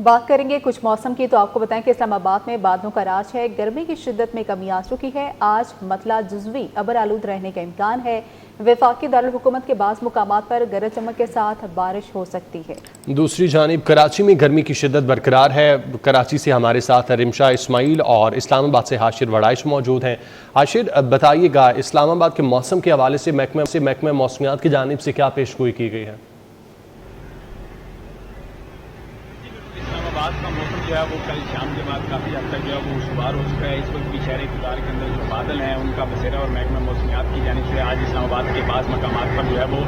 बात करेंगे कुछ मौसम की। तो आपको बताएं कि इस्लामाबाद में बादलों का राज है, गर्मी की शिद्दत में कमी आ चुकी है। आज मतला जुज़वी अबर आलूद रहने का इम्कान है। वफाकी दारुल हुकूमत के बाज़ मुकामात पर गरज चमक के साथ बारिश हो सकती है। दूसरी जानिब कराची में गर्मी की शिद्दत बरकरार है। कराची से हमारे साथ रिमशा इस्माइल और इस्लामाबाद से हाशिर वड़ाइश मौजूद हैं। हाशिर, बताइएगा इस्लामाबाद के मौसम के हवाले से महकमा मौसमियात की जानिब से क्या पेशगोई की गई है? इस्लामाबाद का मौसम जो है वो कल शाम के बाद काफ़ी हद तक जो है वो खुशगवार हो चुका है। इस वक्त भी शहर इक़्तिदार के अंदर जो बादल हैं उनका बसेरा और महकमा मौसमियात की जानिब से आज इस्लामाबाद के पास मकामात पर जो है वो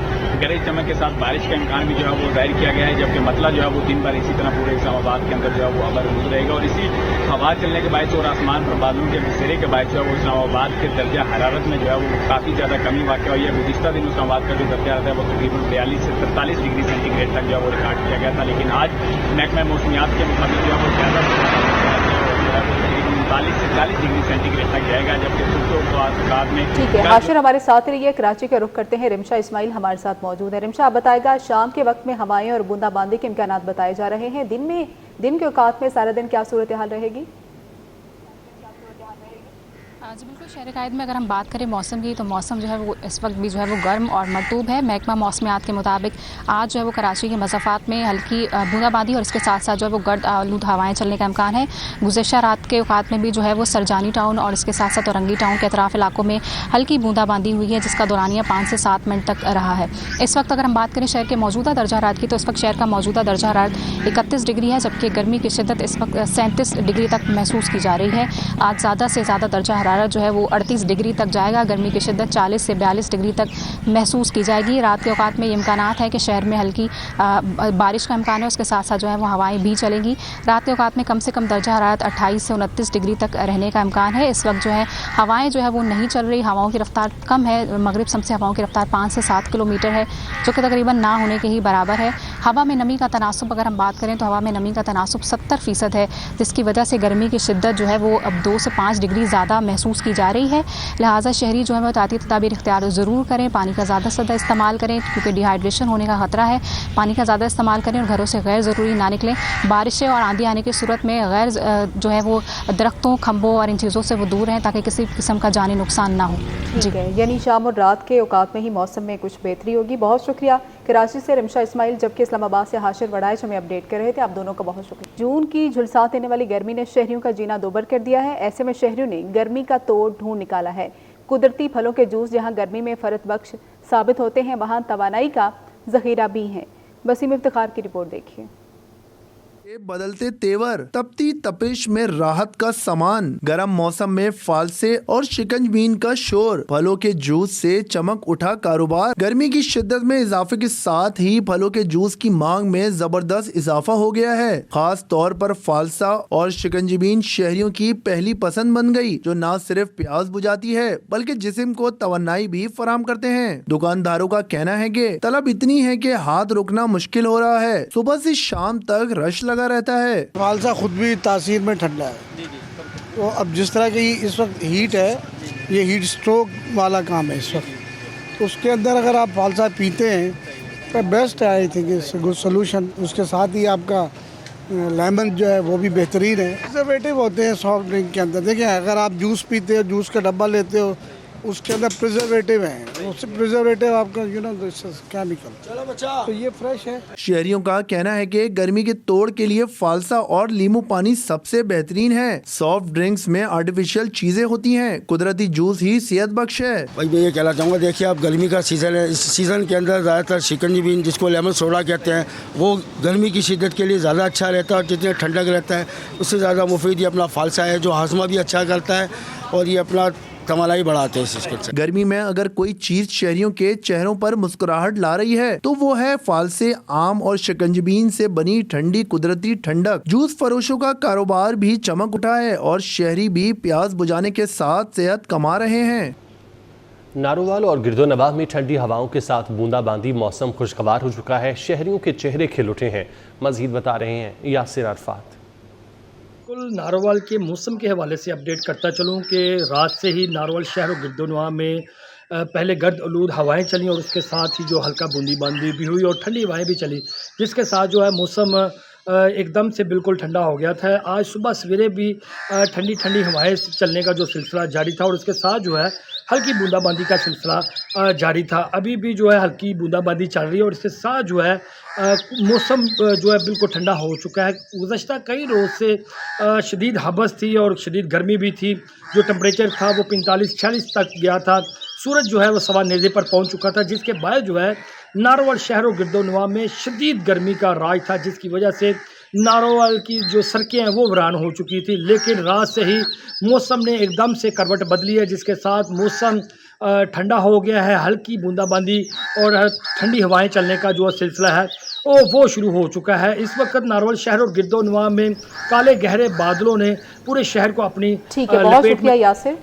गरज चमक के साथ बारिश का इम्कान भी जो है वो जाहिर किया गया है। जबकि मतला जो है वो दिन भर इसी तरह पूरे इस्लामाबाद के अंदर जो है वो अबरआलूद रहेगा और इसी हवा चलने के बायस और आसमान पर बादलों के बसेरे के बायस जो है वो इस्लामाबाद के दर्जा हरारत में जो है वो काफ़ी ज़्यादा कमी वाक़ हुई है। गुज़िश्ता दिन इस्लामाबाद का जो दर्जा रहता है वो तकरीबन 42 से 43 डिग्री सेंटीग्रेड तक जो है वो रिकॉर्ड किया गया था। लेकिन आज महकमा मौसमियात के मुताबिक जो है वो ज़्यादा 39 से 40 डिग्री सेंटीग्रेड तक जाएगा। जबकि सुबह में ठीक है। हाशिर हमारे साथ रहिए। कराची का रुख करते हैं, रिमशा इस्माइल हमारे साथ मौजूद है। रिमशा, आप बताएगा शाम के वक्त में हवाएं और बूंदाबांदी के इम्कानात बताए जा रहे हैं। दिन के औकात में सारा दिन क्या सूरत हाल रहेगी? जी बिल्कुल, शहर कायद में अगर हम बात करें मौसम की, तो मौसम जो है वो इस वक्त भी जो है वो गर्म और मरतूब है। महकमा मौसमियात के मुताबिक आज जो है वो कराची के मज़ाफ़ात में हल्की बूंदाबांदी और इसके साथ साथ जो है वो गर्द आलूद हवाएं चलने का इम्कान है। गुज़श्ता रात के औकात में भी जो है वो सरजानी टाउन और इसके साथ साथ औरंगी टाउन के अतराफ़ इलाकों में हल्की बूंदाबांदी हुई है, जिसका दौरानिया 5 से 7 मिनट तक रहा है। इस वक्त अगर हम बात करें शहर के मौजूदा दर्जा हरारत की, तो इस वक्त शहर का मौजूदा दर्जा हरारत 31 डिग्री है, जबकि गर्मी की शिद्दत इस वक्त 37 डिग्री तक महसूस की जा रही है। आज ज़्यादा से ज़्यादा दर्जा हरारत जो है वो 38 डिग्री तक जाएगा। गर्मी की शिद्दत 40 से 42 डिग्री तक महसूस की जाएगी। रात के औकात में ये इम्कानात है कि शहर में हल्की बारिश का इम्कान है, उसके साथ साथ जो है वो हवाएं भी चलेंगी। रात के औकात में कम से कम दर्जा हरारत 28 से 29 डिग्री तक रहने का इम्कान है। इस वक्त जो है हवाएं जो है वो नहीं चल रही, हवाओं की रफ्तार कम है। मगरिब सम से हवाओं की रफ्तार 5 से 7 किलोमीटर है, जो कि तकरीबन ना होने के ही बराबर है। हवा में नमी का तनासुब अगर हम बात करें तो हवा में नमी का तनासुब 70% है, जिसकी वजह से गर्मी की शिद्दत जो है वो अब 2 से 5 डिग्री ज़्यादा महसूस की जा रही है। लिहाजा शहरी जो है वो एहतियाती तदाबीर इख्तियार ज़रूर करें। पानी का ज़्यादा से ज़्यादा इस्तेमाल करें, क्योंकि डिहाइड्रेशन होने का ख़तरा है। पानी का ज़्यादा इस्तेमाल करें और घरों से गैर ज़रूरी ना निकलें। बारिशें और आंधी आने की सूरत में गैर जो है वो दरख्तों, खंभों और इन चीज़ों से वो दूर रहें, ताकि किसी किस्म का जानी नुकसान ना हो। ठीक है, यानी शाम और रात के औकात में ही मौसम में कुछ बेहतरी होगी। बहुत शुक्रिया। कराची से रिमशा इस्माइल, जबकि इस्लामाबाद से हाशिर वड़ाइश हमें अपडेट कर रहे थे। आप दोनों का बहुत शुक्रिया। जून की झुलसा देने वाली गर्मी ने शहरियों का जीना दोबर कर दिया है। ऐसे में शहरियों ने गर्मी का तोड़ ढूंढ निकाला है। कुदरती फलों के जूस जहां गर्मी में फरत बख्श साबित होते हैं, वहां तवानाई का ज़ख़ीरा भी है। वसीम इफ्तिखार की रिपोर्ट देखिए। बदलते तेवर, तपती तपिश में राहत का सामान, गर्म मौसम में फालसे और शिकंजबीन का शोर, फलों के जूस से चमक उठा कारोबार। गर्मी की शिद्दत में इजाफे के साथ ही फलों के जूस की मांग में जबरदस्त इजाफा हो गया है। खास तौर पर फालसा और शिकंजबीन शहरियों की पहली पसंद बन गई, जो न सिर्फ प्यास बुझाती है बल्कि जिस्म को तवन्नाई भी फराम करते हैं। दुकानदारों का कहना है कि तलब इतनी है कि हाथ रोकना मुश्किल हो रहा है। सुबह से शाम तक रश लगा रहता है। फालसा खुद भी तासीर में ठंडा है, तो अब जिस तरह की इस वक्त हीट है, ये हीट स्ट्रोक वाला काम है इस वक्त, तो उसके अंदर अगर आप फालसा पीते हैं तो बेस्ट है। I think it's good solution. उसके साथ ही आपका लेमन जो है वो भी बेहतरीन है। प्रिजर्वेटिव होते हैं सॉफ्ट ड्रिंक के अंदर। देखिए, अगर आप जूस पीते हो, जूस का डब्बा लेते हो, उसके अंदर प्रिजर्वेटिव है। उससे प्रिजर्वेटिव आपका केमिकल, चलो बच्चा, तो ये फ्रेश है। शहरियों का कहना है कि गर्मी के तोड़ के लिए फालसा और नींबू पानी सबसे बेहतरीन है। सॉफ्ट ड्रिंक्स में आर्टिफिशियल चीजें होती हैं, कुदरती जूस ही सेहत बख्श है। भाई मैं ये कहना चाहूँगा, देखिए अब गर्मी का सीज़न है, इस सीज़न के अंदर ज़्यादातर शिकंजी, जिसको लेमन सोडा कहते हैं, वो गर्मी की शिद्दत के लिए ज़्यादा अच्छा रहता है और जितने ठंडक रहता है उससे ज़्यादा मुफीद ये अपना फालसा है, जो हाजमा भी अच्छा करता है और ये अपना तवानाई बढ़ाते हैं इस चीज़ से। गर्मी में अगर कोई चीज शहरियों के चेहरों पर मुस्कुराहट ला रही है तो वो है फालसे, आम और शिकंजबीन से बनी ठंडी कुदरती ठंडक। जूस फरोशों का कारोबार भी चमक उठा है और शहरी भी प्यास बुझाने के साथ सेहत कमा रहे हैं। नारोवाल और गिरदोनवाह में ठंडी हवाओं के साथ बूंदाबांदी, मौसम खुशगवार हो चुका है। शहरियों के चेहरे खिल उठे हैं। मजीद बता रहे हैं यासिर अरफात। बिल्कुल, नारोवाल के मौसम के हवाले से अपडेट करता चलूँ कि रात से ही नारोवाल शहर और गिरदोनवाह में पहले गर्द आलूद हवाएं चली और उसके साथ ही जो हल्का बूंदी बांदी भी हुई और ठंडी हवाएं भी चली, जिसके साथ जो है मौसम एकदम से बिल्कुल ठंडा हो गया था। आज सुबह सवेरे भी ठंडी ठंडी हवाएं चलने का जो सिलसिला जारी था और उसके साथ जो है हल्की बूंदाबांदी का सिलसिला जारी था। अभी भी जो है हल्की बूंदाबांदी चल रही है और इसके साथ जो है मौसम जो है बिल्कुल ठंडा हो चुका है। गुज़श्ता कई रोज़ से शदीद हबस थी और शदीद गर्मी भी थी। जो टेम्परेचर था वो 45-46 तक गया था। सूरज जो है वो सवा नेज़े पर पहुंच चुका था, जिसके बाद जो है नारोवाल शहर और गिरदोनवा में शदीद गर्मी का राज था, जिसकी वजह से नारोवाल की जो सड़कें हैं वो वीरान हो चुकी थी। लेकिन रात से ही मौसम ने एकदम से करवट बदली है, जिसके साथ मौसम ठंडा हो गया है। हल्की बूंदाबांदी और ठंडी हवाएं चलने का जो सिलसिला है वो शुरू हो चुका है। इस वक्त नारोवाल शहर और गिरदोनवा में काले गहरे बादलों ने पूरे शहर को अपनी ठीक है, बहुत शुक्रिया यासिर।